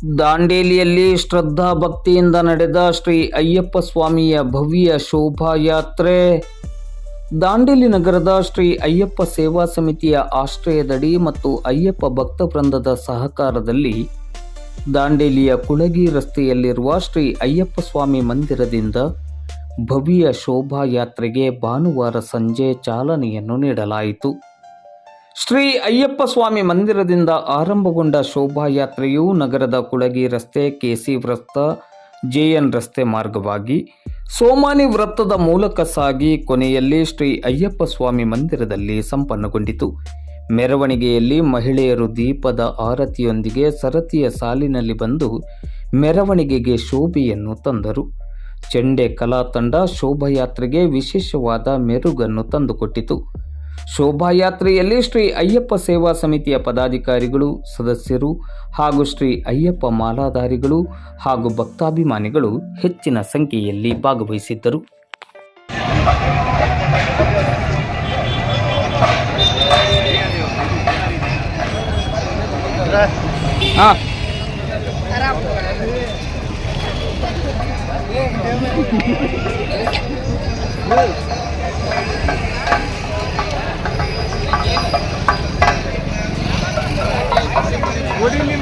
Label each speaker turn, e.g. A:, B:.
A: ದಾಂಡೇಲಿಯಲ್ಲಿ ಶ್ರದ್ಧಾ ಭಕ್ತಿಯಿಂದ ನಡೆದ ಶ್ರೀ ಅಯ್ಯಪ್ಪ ಸ್ವಾಮಿಯ ಭವ್ಯ ಶೋಭಾಯಾತ್ರೆ. ದಾಂಡೇಲಿ ನಗರದ ಶ್ರೀ ಅಯ್ಯಪ್ಪ ಸೇವಾ ಸಮಿತಿಯ ಆಶ್ರಯದಡಿ ಮತ್ತು ಅಯ್ಯಪ್ಪ ಭಕ್ತ ವೃಂದದ ಸಹಕಾರದಲ್ಲಿ ದಾಂಡೇಲಿಯ ಕುಳಗಿ ರಸ್ತೆಯಲ್ಲಿರುವ ಶ್ರೀ ಅಯ್ಯಪ್ಪ ಸ್ವಾಮಿ ಮಂದಿರದಿಂದ ಭವ್ಯ ಶೋಭಾಯಾತ್ರೆಗೆ ಭಾನುವಾರ ಸಂಜೆ ಚಾಲನೆಯನ್ನು ನೀಡಲಾಯಿತು. ಶ್ರೀ ಅಯ್ಯಪ್ಪ ಸ್ವಾಮಿ ಮಂದಿರದಿಂದ ಆರಂಭಗೊಂಡ ಶೋಭಾಯಾತ್ರೆಯು ನಗರದ ಕುಳಗಿ ರಸ್ತೆ, ಕೆಸಿ ವೃತ್ತ, ಜೆಎನ್ ರಸ್ತೆ ಮಾರ್ಗವಾಗಿ ಸೋಮಾನಿ ವೃತ್ತದ ಮೂಲಕ ಸಾಗಿ ಕೊನೆಯಲ್ಲಿ ಶ್ರೀ ಅಯ್ಯಪ್ಪ ಸ್ವಾಮಿ ಮಂದಿರದಲ್ಲಿ ಸಂಪನ್ನಗೊಂಡಿತು. ಮೆರವಣಿಗೆಯಲ್ಲಿ ಮಹಿಳೆಯರು ದೀಪದ ಆರತಿಯೊಂದಿಗೆ ಸರತಿಯ ಸಾಲಿನಲ್ಲಿ ಬಂದು ಮೆರವಣಿಗೆಗೆ ಶೋಭೆಯನ್ನು ತಂದರು. ಚೆಂಡೆ ಕಲಾ ತಂಡ ಶೋಭಾಯಾತ್ರೆಗೆ ವಿಶೇಷವಾದ ಮೆರುಗನ್ನು ತಂದುಕೊಟ್ಟಿತು. ಶೋಭಾಯಾತ್ರೆಯಲ್ಲಿ ಶ್ರೀ ಅಯ್ಯಪ್ಪ ಸೇವಾ ಸಮಿತಿಯ ಪದಾಧಿಕಾರಿಗಳು, ಸದಸ್ಯರು ಹಾಗೂ ಶ್ರೀ ಅಯ್ಯಪ್ಪ ಮಾಲಾಧಾರಿಗಳು ಹಾಗೂ ಭಕ್ತಾಭಿಮಾನಿಗಳು ಹೆಚ್ಚಿನ ಸಂಖ್ಯೆಯಲ್ಲಿ ಭಾಗವಹಿಸಿದ್ದರು.
B: What do you mean?